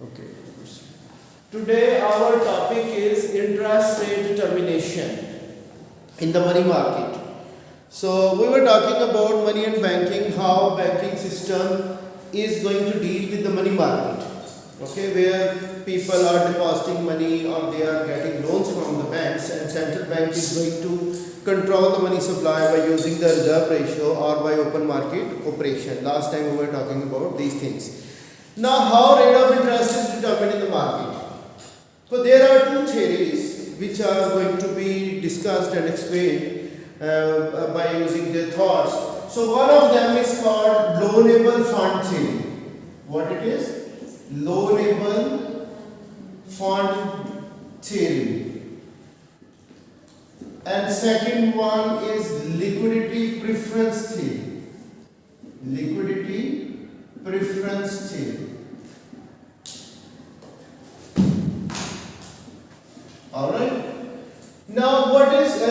Okay. Today our topic is interest rate determination in the money market. So we were talking about money and banking, how banking system is going to deal with the money market. Okay, where people are depositing money or they are getting loans from the banks, and central bank is going to control the money supply by using the reserve ratio or by open market operation. Last time we were talking about these things. Now, how rate of interest is determined in the market? So there are two theories which are going to be discussed and explained by using their thoughts. So one of them is called loanable fund theory. What it is? Loanable fund theory. And second one is liquidity preference theory. Liquidity preference theory. Alright. Now what is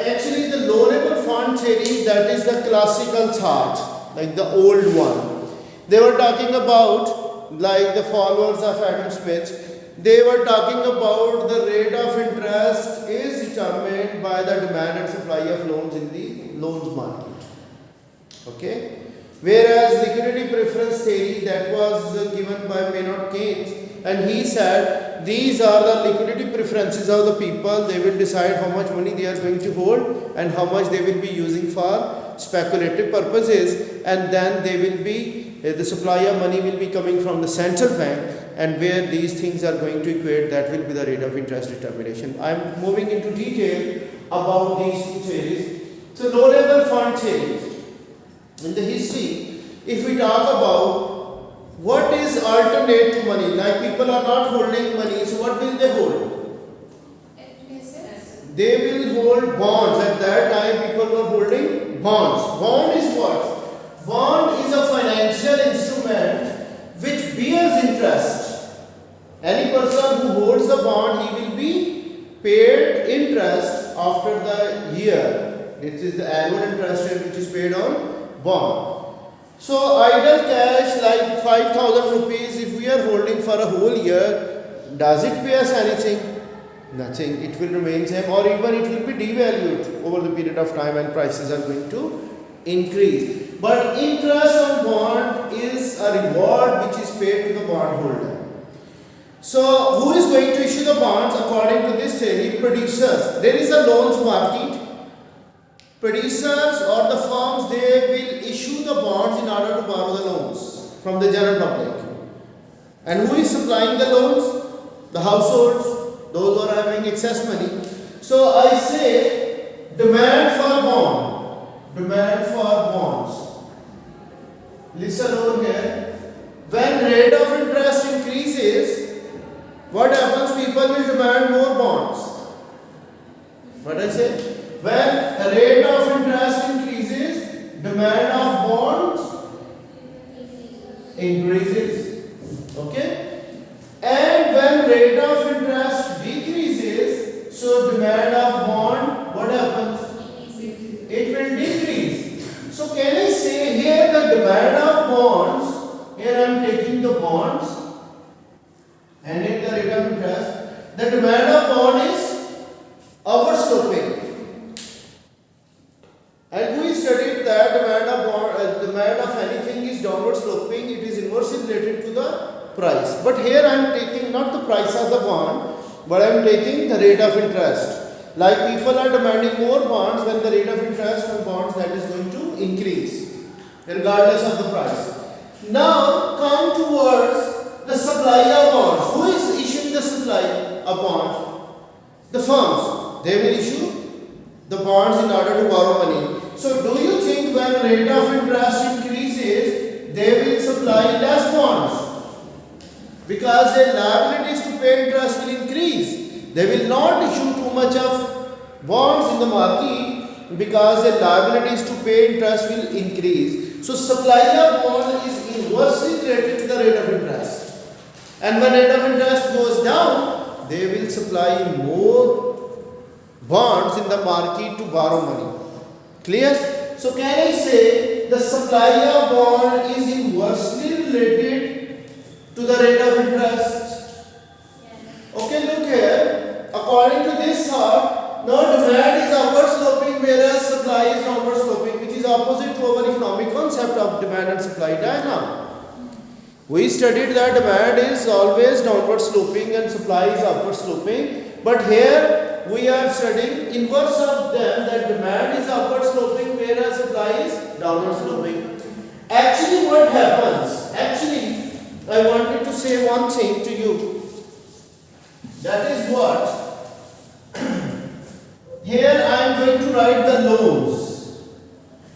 actually the loanable fund theory? That is the classical thought, like the old one. They were talking about, like the followers of Adam Smith, they were talking about the rate of interest is determined by the demand and supply of loans in the loans market. Okay. Whereas liquidity preference theory, that was given by Maynard Keynes, and he said these are the liquidity preferences of the people. They will decide how much money they are going to hold and how much they will be using for speculative purposes, and then they will be the supply of money will be coming from the central bank, and where these things are going to equate, that will be the rate of interest determination. I am moving into detail about these two theories. So loanable fund theory. In the history, if we talk about what is alternate to money, like people are not holding money, so what will they hold? They will hold bonds. At that time, people were holding bonds. Bond is what? Bond is a financial instrument which bears interest. Any person who holds the bond, he will be paid interest after the year. This is the annual interest rate which is paid on bond. So idle cash like 5,000 rupees, if we are holding for a whole year, does it pay us anything? Nothing. It will remain same, or even it will be devalued over the period of time and prices are going to increase. But interest on bond is a reward which is paid to the bondholder. So who is going to issue the bonds? According to this theory, producers. There is a loans market. Producers or the firms, they will issue the bonds in order to borrow the loans from the general public. And who is supplying the loans? The households, those who are having excess money. So I say demand for bond. Demand for bonds. Listen over here. When rate of interest increases, what happens? People will demand more bonds. What I say? When the rate of interest increases, demand of bonds increases. Okay? And when rate of interest decreases, so demand of bond, what happens? It will decrease. So can I say here the demand of bonds, here I am taking the bonds and in the rate of interest, the demand of bond is upward sloping. And we studied that demand of anything is downward sloping, it is inversely related to the price. But here I am taking not the price of the bond, but I am taking the rate of interest. Like people are demanding more bonds, when the rate of interest on bonds, that is going to increase regardless of the price. Now come towards the supply of bonds. Who is issuing the supply of bonds? The firms. They will issue the bonds in order to borrow money. So do you think when rate of interest increases, they will supply less bonds? Because their liabilities to pay interest will increase. They will not issue too much of bonds in the market because their liabilities to pay interest will increase. So supply of bond is inversely related to the rate of interest. And when rate of interest goes down, they will supply more bonds in the market to borrow money. Clear? So can I say the supply of bond is inversely related to the rate of interest. Okay, look here. According to this thought, now demand is upward sloping whereas supply is downward sloping, which is opposite to our economic concept of demand and supply diagram. We studied that demand is always downward sloping and supply is upward sloping. But here we are studying inverse of them, that demand is upward sloping whereas supply is downward sloping. Actually what happens? Actually I wanted to say one thing to you. That is what? Here I am going to write the loans.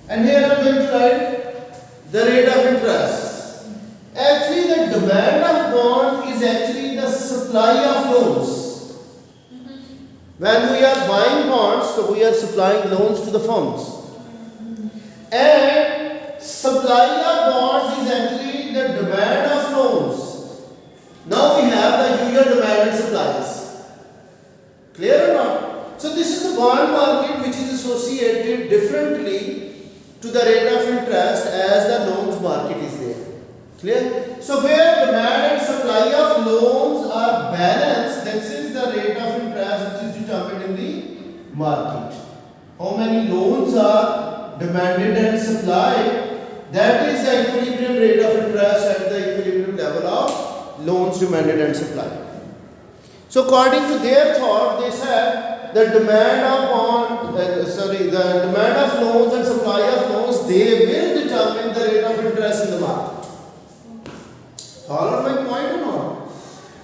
And here I am going to write the rate of interest. Actually, the demand of bonds is actually the supply of loans. When we are buying bonds, so we are supplying loans to the firms. And supply of bonds is actually the demand of loans. Now we have the usual demand and supplies. Clear or not? So this is the bond market which is associated differently to the rate of interest as the loans market is there. Clear? So where demand and supply of loans are balanced, this is the rate of interest which is determined in the market. How many loans are demanded and supplied, that is the equilibrium rate of interest at the equilibrium level of loans demanded and supplied. So according to their thought, they said the demand of the demand of loans and supply of loans, they will determine the rate of interest in the market. Follow my point or not?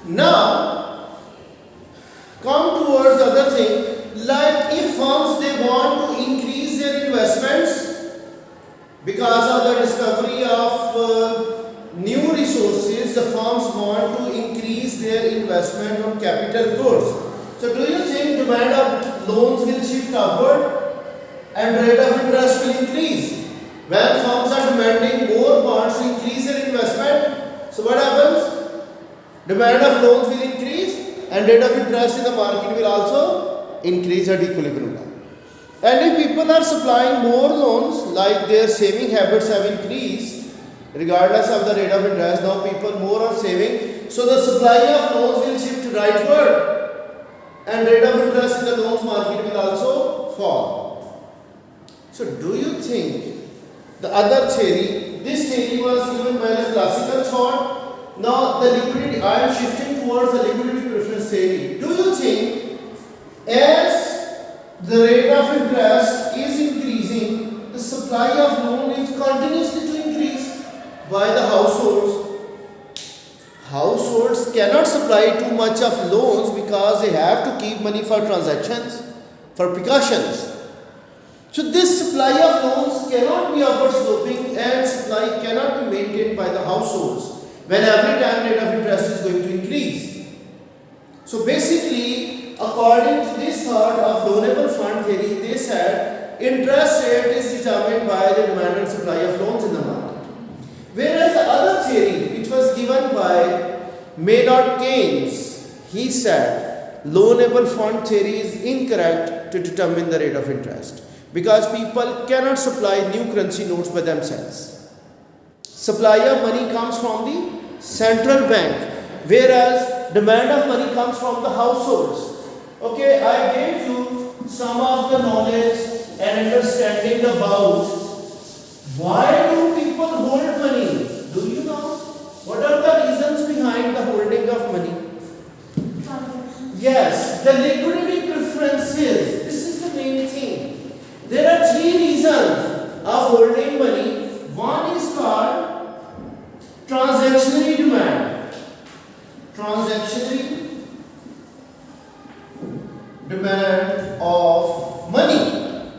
Now, come towards other thing, like if firms they want to increase their investments because of the discovery of new resources, the firms want to increase their investment on capital goods. So do you think demand of loans will shift upward and rate of interest will increase? When firms are demanding more bonds to increase their investment, so what happens? Demand of loans will increase and rate of interest in the market will also increase at equilibrium level. And if people are supplying more loans, like their saving habits have increased, regardless of the rate of interest, now people more are saving, so the supply of loans will shift rightward and rate of interest in the loans market will also fall. So do you think the other theory, this theory was given by the classical thought. Now the liquidity, I am shifting towards the liquidity preference theory. Do you think as the rate of interest is increasing, the supply of loan is continuously to increase by the households? Households cannot supply too much of loans because they have to keep money for transactions, for precautions. So this supply of loans cannot be upward sloping and supply cannot be maintained by the households when every time rate of interest is going to increase. So basically, according to this thought of loanable fund theory, they said interest rate is determined by the demand and supply of loans in the market. Whereas the other theory, which was given by Maynard Keynes, he said loanable fund theory is incorrect to determine the rate of interest, because people cannot supply new currency notes by themselves. Supply of money comes from the central bank, whereas demand of money comes from the households. Okay, I gave you some of the knowledge and understanding about why do people hold money. Do you know? What are the reasons behind the holding of money? Yes, the liquidity preferences. This is the main thing. There are three reasons of holding money. One is called transactionary demand. Transactionary demand of money.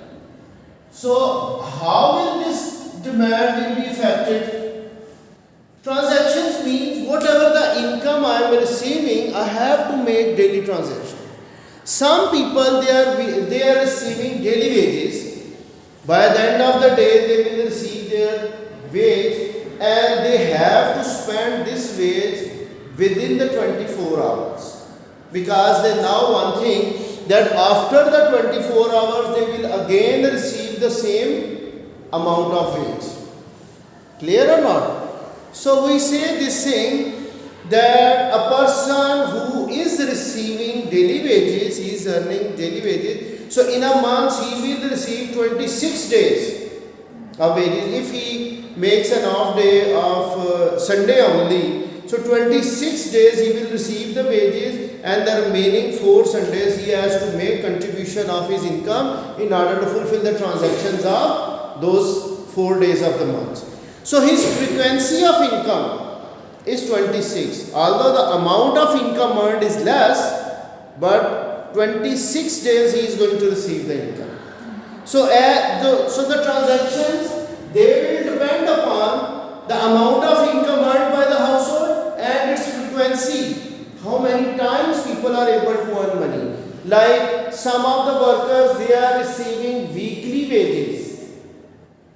So, how will this demand be affected? Transactions means whatever the income I am receiving, I have to make daily transactions. Some people they are receiving daily wages. By the end of the day, they will receive their wage, and they have to spend this wage within the 24 hours. Because they know one thing, that after the 24 hours, they will again receive the same amount of wage. Clear or not? So we say this thing, that a person who is receiving daily wages, he is earning daily wages. So in a month he will receive 26 days of wages. If he makes an off day of Sunday only, so 26 days he will receive the wages, and the remaining 4 Sundays he has to make contribution of his income in order to fulfill the transactions of those 4 days of the month. So his frequency of income is 26. Although the amount of income earned is less, but 26 days he is going to receive the income. So the transactions, they will depend upon the amount of income earned by the household and its frequency. How many times people are able to earn money. Like some of the workers, they are receiving weekly wages.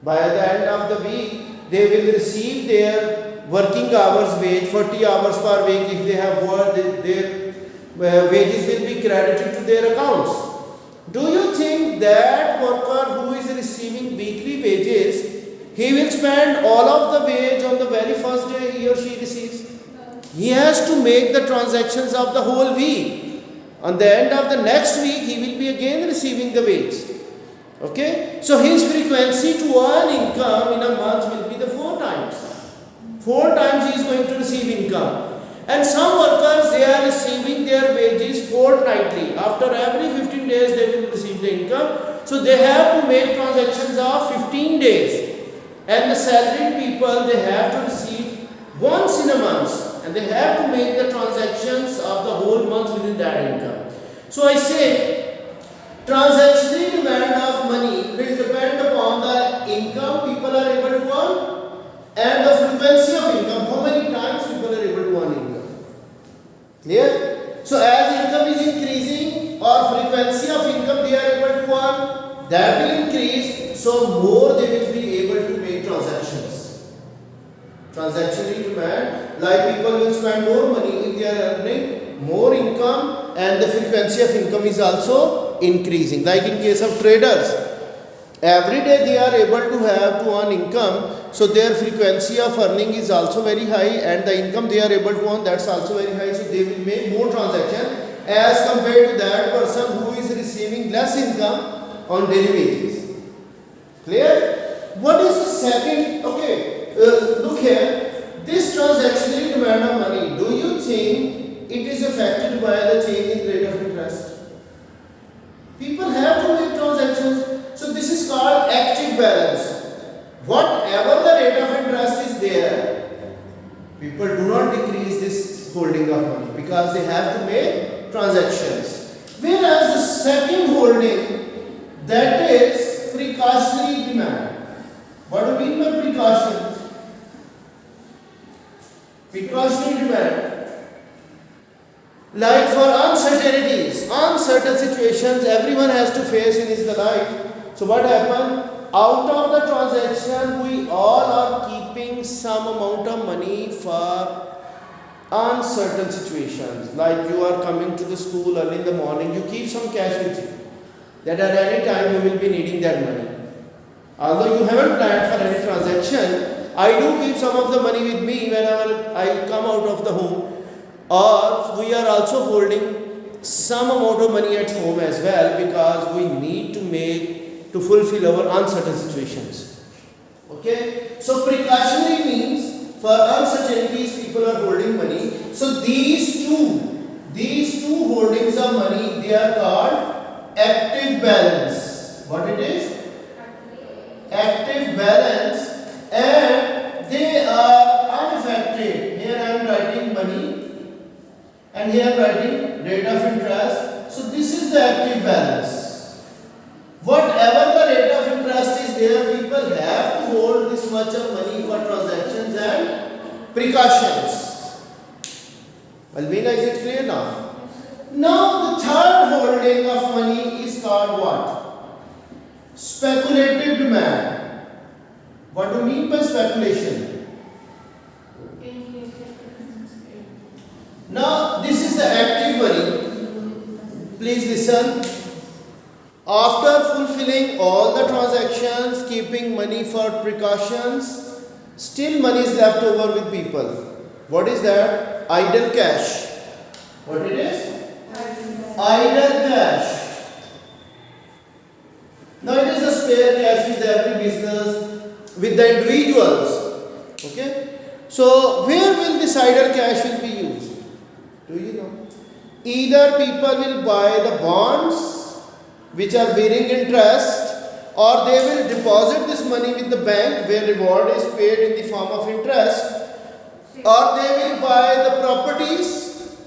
By the end of the week, they will receive their working hours wage, 40 hours per week. If they have worked, their wages will be credited to their accounts. Do you think that worker who is receiving weekly wages, he will spend all of the wage on the very first day he or she receives? He has to make the transactions of the whole week. On the end of the next week, he will be again receiving the wage. Okay? So his frequency to earn income in a month will be the 4 times. 4 times he is going to receive income. And some workers, they are receiving their wages fortnightly. After every 15 days, they will receive the income. So they have to make transactions of 15 days. And the salaried people, they have to receive once in a month. And they have to make the transactions of the whole month within that income. So I say, transactional demand of money will depend upon the income people are able to earn and the frequency of income, how many times people are able to earn income. Clear? So as income is increasing or frequency of income they are able to earn, that will increase, so more they will be able to make transactions. Transactional demand, like people will spend more money if they are earning more income and the frequency of income is also increasing. Like in case of traders, every day they are able to have to earn income, so their frequency of earning is also very high and the income they are able to earn, that's also very high, so they will make more transactions as compared to that person who is receiving less income on daily wages. Clear? What is the second? Okay, look here, this transactional demand of money, do you think it is affected by the change in rate of interest? People have to make transactions, so this is called active balance. Whatever the rate of interest is there, people do not decrease this holding of money because they have to make transactions. Whereas the second holding, that is precautionary demand. What do you mean by precautions? Precautionary demand, like for uncertainties, uncertain situations everyone has to face in his life. So what happened? Out of the transaction, we all are keeping some amount of money for uncertain situations. Like you are coming to the school early in the morning, you keep some cash with you, that at any time you will be needing that money. Although you haven't planned for any transaction, I do keep some of the money with me whenever I come out of the home. Or we are also holding some amount of money at home as well because we need to fulfill our uncertain situations. Okay? So precautionary means for uncertainties people are holding money. So these two holdings of money, they are called active balance. What it is? Active balance, and they are unaffected. Here I am writing money and here I am writing rate of interest. So this is the active balance. Whatever the rate of interest is there, people have to hold this much of money for transactions and precautions. Alvina, is it clear now? Now the third holding of money is called what? Speculative demand. What do you mean by speculation? Now this is the active money. Please listen. After fulfilling all the transactions, keeping money for precautions, still money is left over with people. What is that? idle cash. What it is? Idle cash. Now it is the spare cash with every business, with the individuals. Okay. So where will this idle cash will be used? Do you know? Either people will buy the bonds which are bearing interest, or they will deposit this money with the bank where reward is paid in the form of interest, or they will buy the properties,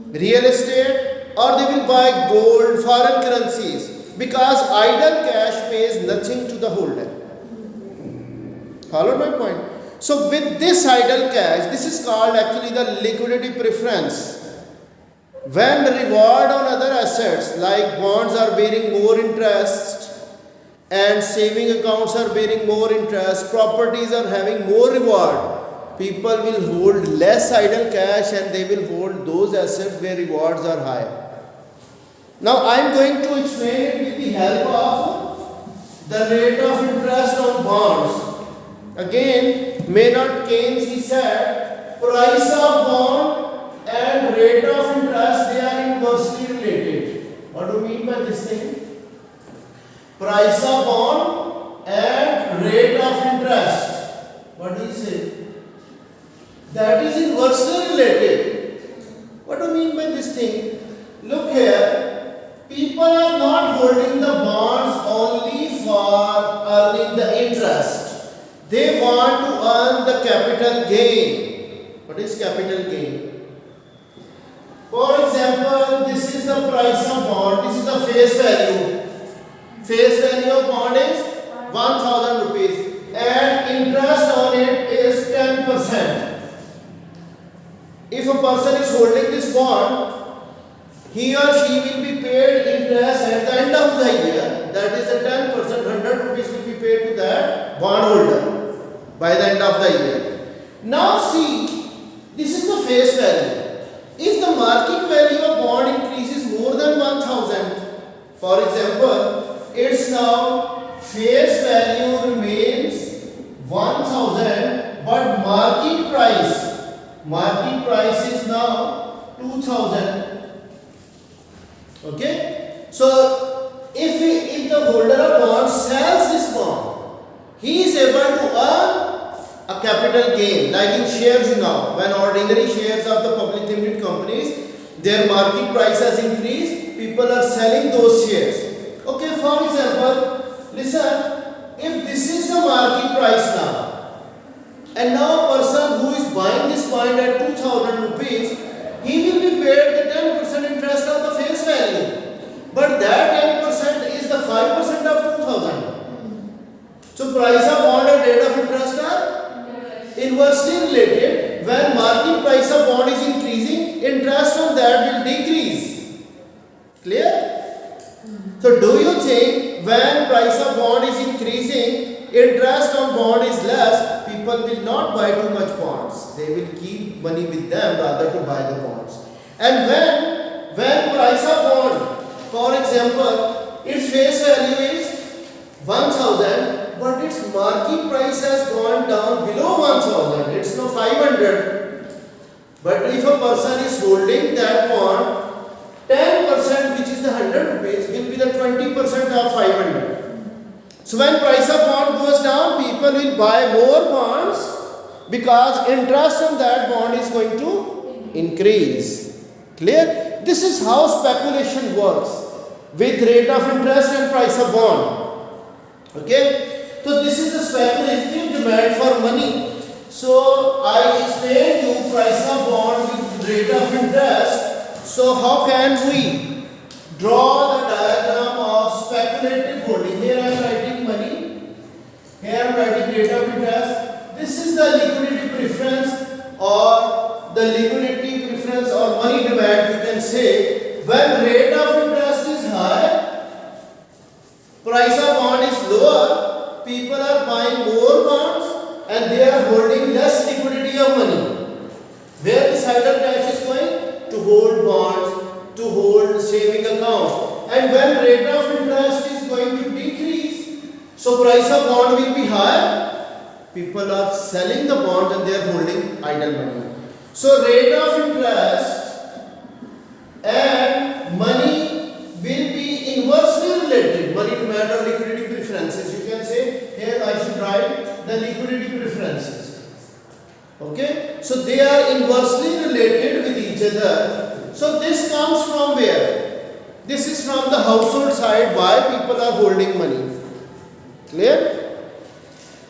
real estate, or they will buy gold, foreign currencies, because idle cash pays nothing to the holder. Follow my point? So with this idle cash, this is called actually the liquidity preference. When the reward on other assets like bonds are bearing more interest and saving accounts are bearing more interest, properties are having more reward, people will hold less idle cash and they will hold those assets where rewards are high. Now I am going to explain it with the help of the rate of interest on bonds. Again, Maynard Keynes, he said, price of bond and rate of interest, they are inversely related. What do you mean by this thing? Price of bond and rate of interest. What do you say? That is inversely related. What do you mean by this thing? Look here. People are not holding the bonds only for earning the interest. They want to earn the capital gain. What is capital gain? For example, this is the price of bond. This is the face value. Face value of bond is 1000 rupees and interest on it is 10%. If a person is holding this bond, he or she will be paid interest at the end of the year. That is the 10%, 100 rupees will be paid to that bondholder by the end of the year. Now see, this is the face value. If the market value of bond increases more than 1000, for example, it's now face value remains 1000, but market price is now 2000. Okay, so if the holder of bond sells this bond, he is able to earn a capital gain, like in shares now. When ordinary shares of the public limited companies, their market price has increased, people are selling those shares. Okay, for example, listen, if this is the market price now, and now a person who is buying this bond at 2000 rupees, he will be paid the 10% interest on the face value. But that 10% is the 5% of 2000. So price of bond and rate of interest are inversely related. When market price of bond is increasing, interest on that will decrease. Clear? So do you think when price of bond is increasing, interest on bond is less, people will not buy too much bonds. They will keep money with them rather to buy the bonds. And when price of bond, for example, its face value is 1000, but its market price has gone down below 1000. It's now 500. But if a person is holding that bond, 10%, which is the 100 rupees, will be the 20% of 500. So when price of bond goes down, people will buy more bonds because interest on that bond is going to increase. Clear? This is how speculation works with rate of interest and price of bond. Okay? So this is the speculative demand for money. So I explained you price of bond with rate of interest. So how can we draw the diagram of speculative holding? Here I am writing money. Here I am writing rate of interest. This is the liquidity preference or the liquidity preference or money demand, you can say. When rate of interest is high, price of bond is lower, people are buying more bonds and they are holding less liquidity of money. Where this idle cash is going? To hold bonds, to hold saving accounts. And when rate of interest is going to decrease, so price of bond will be higher, people are selling the bonds and they are holding idle money. So rate of interest and money will be inversely related. Money demand or liquidity preferences. You can say here I should write the liquidity preferences. Okay. So they are inversely related with each other. So this comes from where? This is from the household side, why people are holding money. Clear?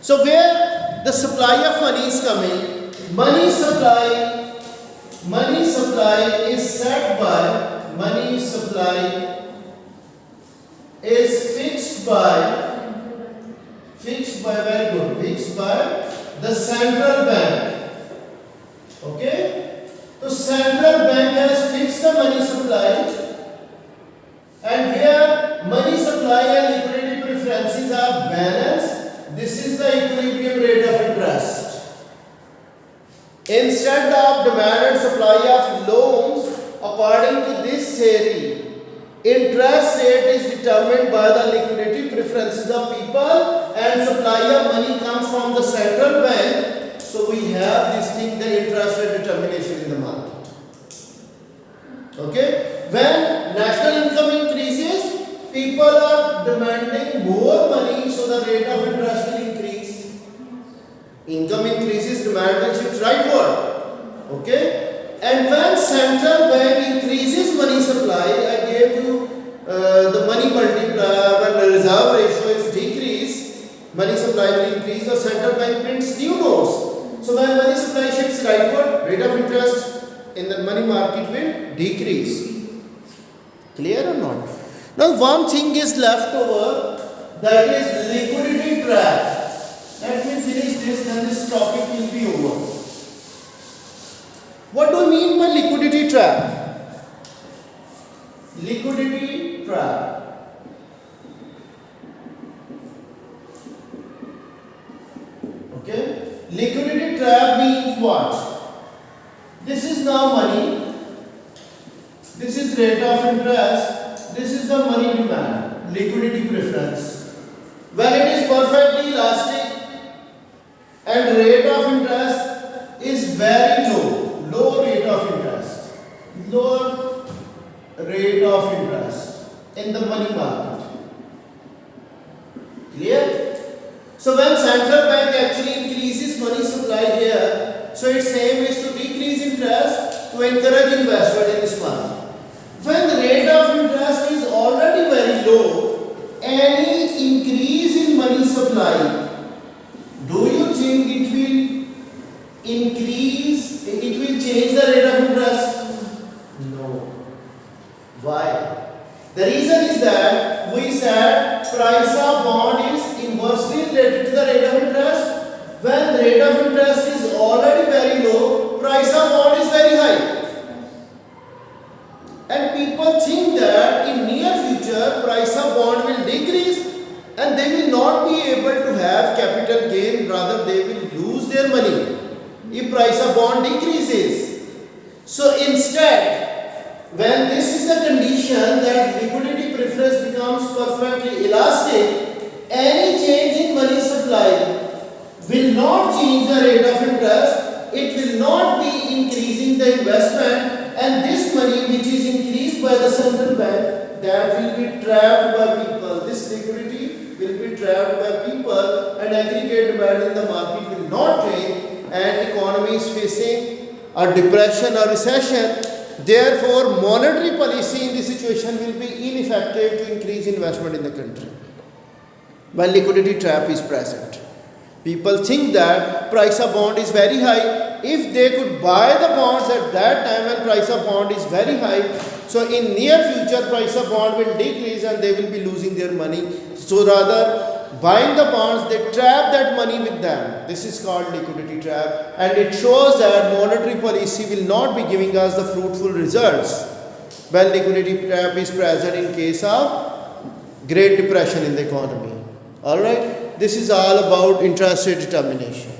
So where the supply of money is coming, money supply is set by, money supply is fixed by, very good, fixed by the central bank. Okay? So central bank has fixed the money supply, and where money supply and liquidity preferences are balanced, this is the equilibrium rate of interest. Instead of demand and supply of loans, according to this theory, interest rate is determined by the liquidity preferences of people and supply of money comes from the central bank. So we have this thing, the interest rate determination in the market. Okay? When national income increases, people are demanding more money, so the rate of interest will increase. Income increases, demand will shift rightward. Okay? And when central bank increases money supply, I gave you the money multiplier, when the reserve ratio is decreased, money supply will increase, or central bank prints new notes. So when money supply shifts rightward, rate of interest in the money market will decrease. Clear or not? Now one thing is left over, that is liquidity trap. Let me finish this, then this topic will be over. What do you mean by liquidity trap? Liquidity trap. Okay? Liquidity trap means what? This is now money. This is rate of interest. This is the money demand, liquidity preference. When it is perfectly elastic and rate of interest is very low rate of interest, lower rate of interest in the money market. Clear? So when central bank actually increases money supply here, so its aim is to decrease interest to encourage investment in this market. When the rate of interest is already very low, any increase in money supply, do you think it will increase, it will change the rate of interest? No. Why? The reason is that we said price of bond is inversely related to the rate of interest. When the rate of interest is already very low, price of bond is very high. And people think that in near future price of bond will decrease and they will not be able to have capital gain, rather they will lose their money if price of bond decreases. So instead, when this is the condition that liquidity preference becomes perfectly elastic, any change in money supply will not change the rate of interest, it will not be increasing the investment, and this money which is increased by the central bank, that will be trapped by people. This liquidity will be trapped by people and aggregate demand in the market will not change, and economy is facing a depression or recession. Therefore, monetary policy in this situation will be ineffective to increase investment in the country while liquidity trap is present. People think that price of bond is very high. If they could buy the bonds at that time when price of bond is very high, so in near future price of bond will decrease and they will be losing their money. So rather, buying the bonds, they trap that money with them. This is called liquidity trap, and it shows that monetary policy will not be giving us the fruitful results when liquidity trap is present in case of Great Depression in the economy. Alright, this is all about interest rate determination.